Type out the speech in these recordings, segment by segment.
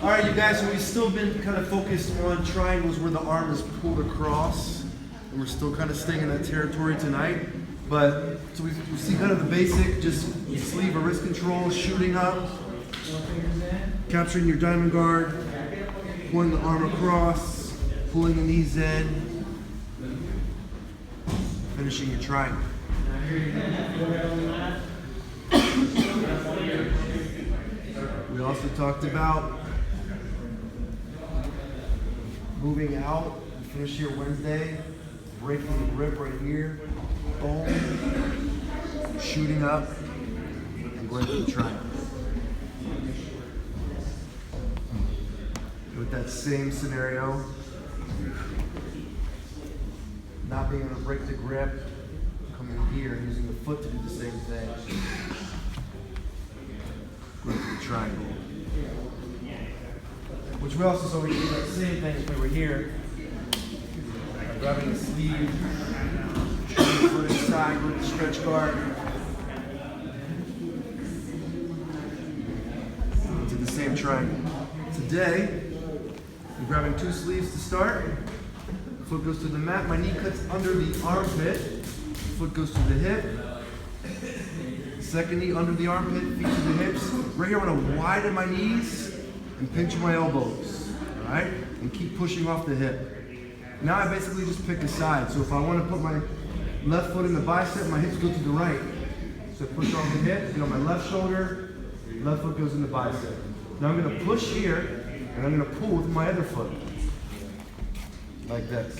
All right, you guys, so we've still been kind of focused on triangles where the arm is pulled across, and we're still kind of staying in that territory tonight. But, so we see kind of the basic, just sleeve or wrist control, shooting up, capturing your diamond guard, pulling the arm across, pulling the knees in, finishing your triangle. We also talked about moving out, finish here Wednesday, breaking the grip right here, boom, shooting up, and going to the triangle. With that same scenario, not being able to break the grip, coming here and using the foot to do the same thing. Going to the triangle. Which we also saw we could do that same thing if we were here. Grabbing the sleeve, shooting the foot inside with the stretch guard. To the same triangle. Today, I'm grabbing two sleeves to start. Foot goes to the mat. My knee cuts under the armpit. Foot goes to the hip. Second knee under the armpit, feet to the hips. Right here, I'm going to widen my knees and pinch my elbows. All right? And keep pushing off the hip. Now I basically just pick a side. So if I want to put my left foot in the bicep, my hips go to the right. So push off the hip, get on my left shoulder, left foot goes in the bicep. Now I'm going to push here, and I'm going to pull with my other foot. Like this.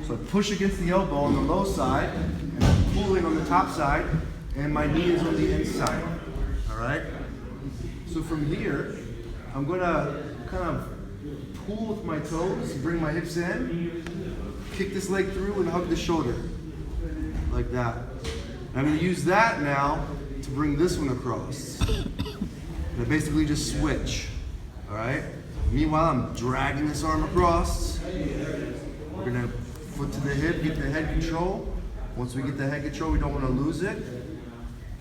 So I push against the elbow on the low side, and I'm pulling on the top side, and my knee is on the inside. All right? So from here, I'm going to kind of pull with my toes, bring my hips in, kick this leg through, and hug the shoulder. Like that. I'm going to use that now to bring this one across. And I basically just switch. All right? Meanwhile, I'm dragging this arm across. We're going to foot to the hip, get the head control. Once we get the head control, we don't want to lose it.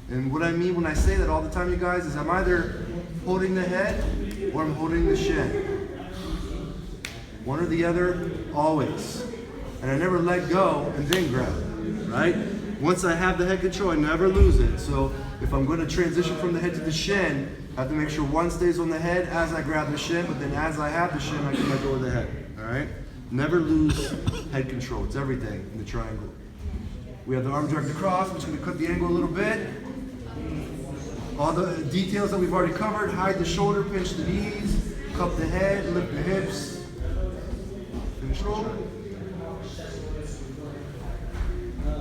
And what I mean when I say that all the time, you guys, is I'm either holding the head or I'm holding the shin. One or the other, always. And I never let go and then grab, right? Once I have the head control, I never lose it. So if I'm going to transition from the head to the shin, I have to make sure one stays on the head as I grab the shin, but then as I have the shin, I can let go of the head, all right? Never lose head control. It's everything in the triangle. We have the arm dragged across. I'm just going to cut the angle a little bit. All the details that we've already covered. Hide the shoulder, pinch the knees, cup the head, lift the hips. Control.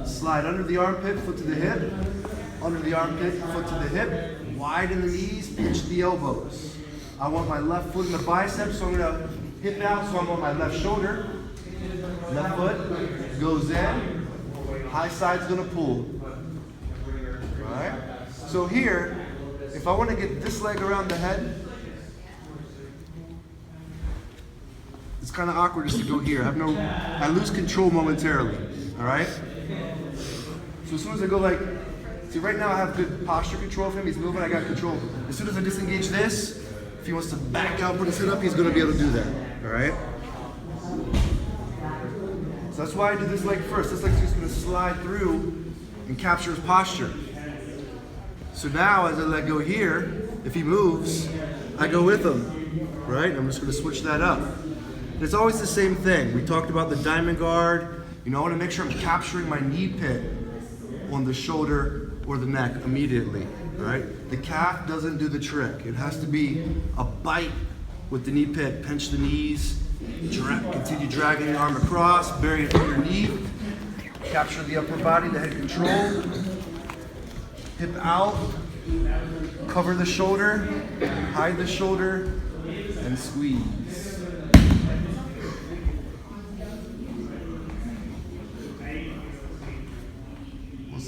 Slide under the armpit, foot to the hip. Under the armpit, foot to the hip. Widen the knees, pinch the elbows. I want my left foot in the bicep, so I'm going to hip out, so I'm on my left shoulder. Left foot goes in. High side's going to pull. All right? So here, if I want to get this leg around the head, it's kind of awkward just to go here. I lose control momentarily. All right? So as soon as I go like, see right now I have good posture control of him. He's moving, I got control. As soon as I disengage this, if he wants to back out, put his head up, he's going to be able to do that. All right? So that's why I do this leg first. This leg's just going to slide through and capture his posture. So now as I let go here, if he moves, I go with him. Right? I'm just going to switch that up. And it's always the same thing. We talked about the diamond guard. You know, I want to make sure I'm capturing my knee pit on the shoulder or the neck immediately, right? The calf doesn't do the trick. It has to be a bite with the knee pit. Pinch the knees, continue dragging the arm across, bury it underneath, capture the upper body, the head control, hip out, cover the shoulder, hide the shoulder, and squeeze.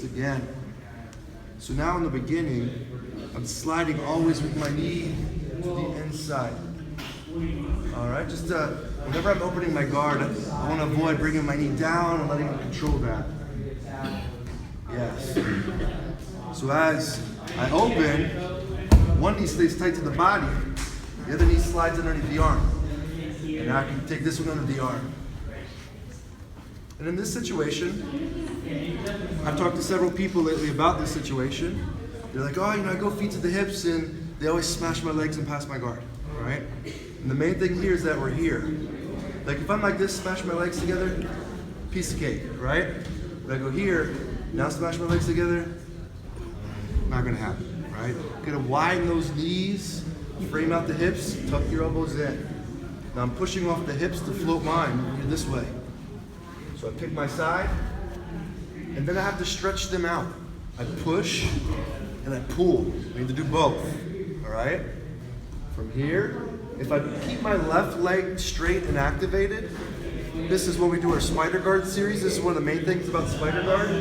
Again. So now in the beginning, I'm sliding always with my knee to the inside. All right, just whenever I'm opening my guard, I want to avoid bringing my knee down and letting him control that. Yes. So as I open, one knee stays tight to the body, The other knee slides underneath the arm. And now I can take this one under the arm. And in this situation, I've talked to several people lately about this situation. They're like, oh, I go feet to the hips and they always smash my legs and pass my guard, all right? And the main thing here is that we're here. Like if I'm like this, smash my legs together, piece of cake, right? If I go here, now smash my legs together, not gonna happen, right? Gonna widen those knees, frame out the hips, tuck your elbows in. Now I'm pushing off the hips to float mine over this way. So I pick my side, and then I have to stretch them out. I push, and I pull. I need to do both, all right? From here, if I keep my left leg straight and activated, this is what we do our spider guard series. This is one of the main things about spider guard,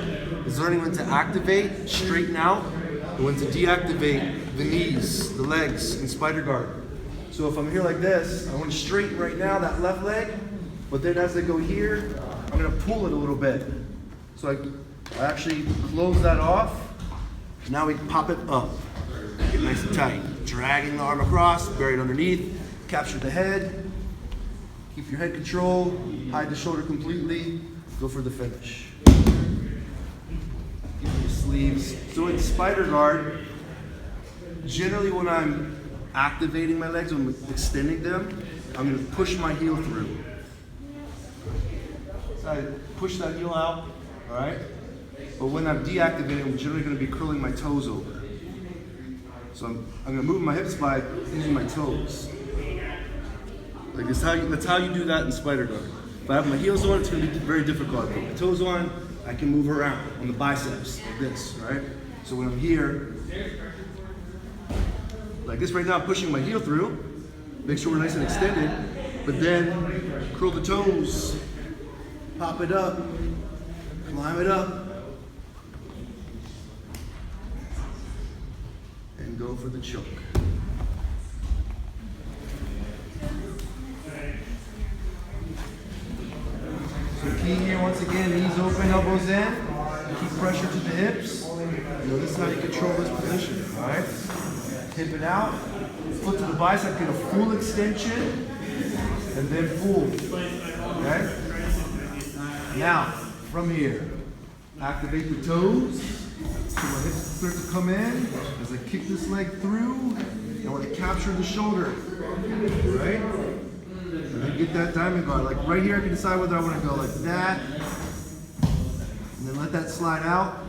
is learning when to activate, straighten out, and when to deactivate the knees, the legs in spider guard. So if I'm here like this, I want to straighten right now that left leg, but then as I go here, I'm going to pull it a little bit. So I actually close that off. Now we pop it up. Get nice and tight. Dragging the arm across, bury it underneath, capture the head, keep your head control, hide the shoulder completely, go for the finish. Keep your sleeves. So in spider guard, generally when I'm activating my legs, when I'm extending them, I'm going to push my heel through. So I push that heel out, all right? But when I'm deactivating, I'm generally going to be curling my toes over. So I'm going to move my hips by using my toes. Like that's how you do that in spider guard. If I have my heels on, it's going to be very difficult. If I put my toes on, I can move around on the biceps like this, right? So when I'm here, like this right now, I'm pushing my heel through, make sure we're nice and extended, but then curl the toes, pop it up, climb it up, and go for the choke. So key here, once again, knees open, elbows in, keep pressure to the hips. This is how you control this position, all right? Hip it out, foot to the bicep, get a full extension, and then pull, okay? Now, from here, activate the toes, so my hips start to come in. As I kick this leg through, I want to capture the shoulder, right? And then get that diamond guard. Like right here, I can decide whether I want to go like that, and then let that slide out,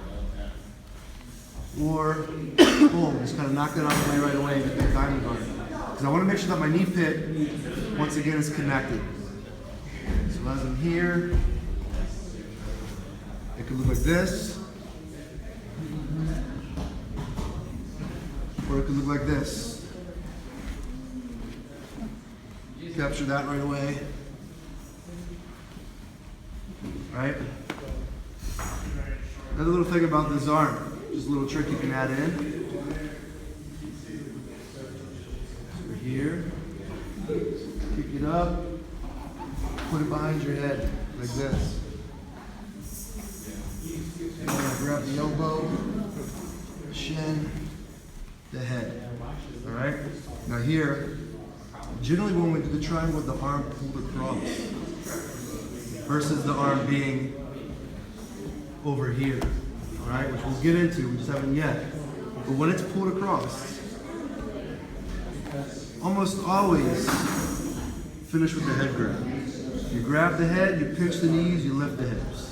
or boom, just kind of knock that out of the way right away and get that diamond guard. Because I want to make sure that my knee pit, once again, is connected. So as I'm here, it could look like this, or it could look like this. Capture that right away. Right? Another little thing about this arm, just a little trick you can add in. So here, kick it up, put it behind your head like this. Grab the elbow, shin, the head. All right? Now here, generally when we do the triangle with the arm pulled across versus the arm being over here, all right? Which we'll get into, we just haven't yet. But when it's pulled across, almost always finish with the head grab. You grab the head, you pinch the knees, you lift the hips.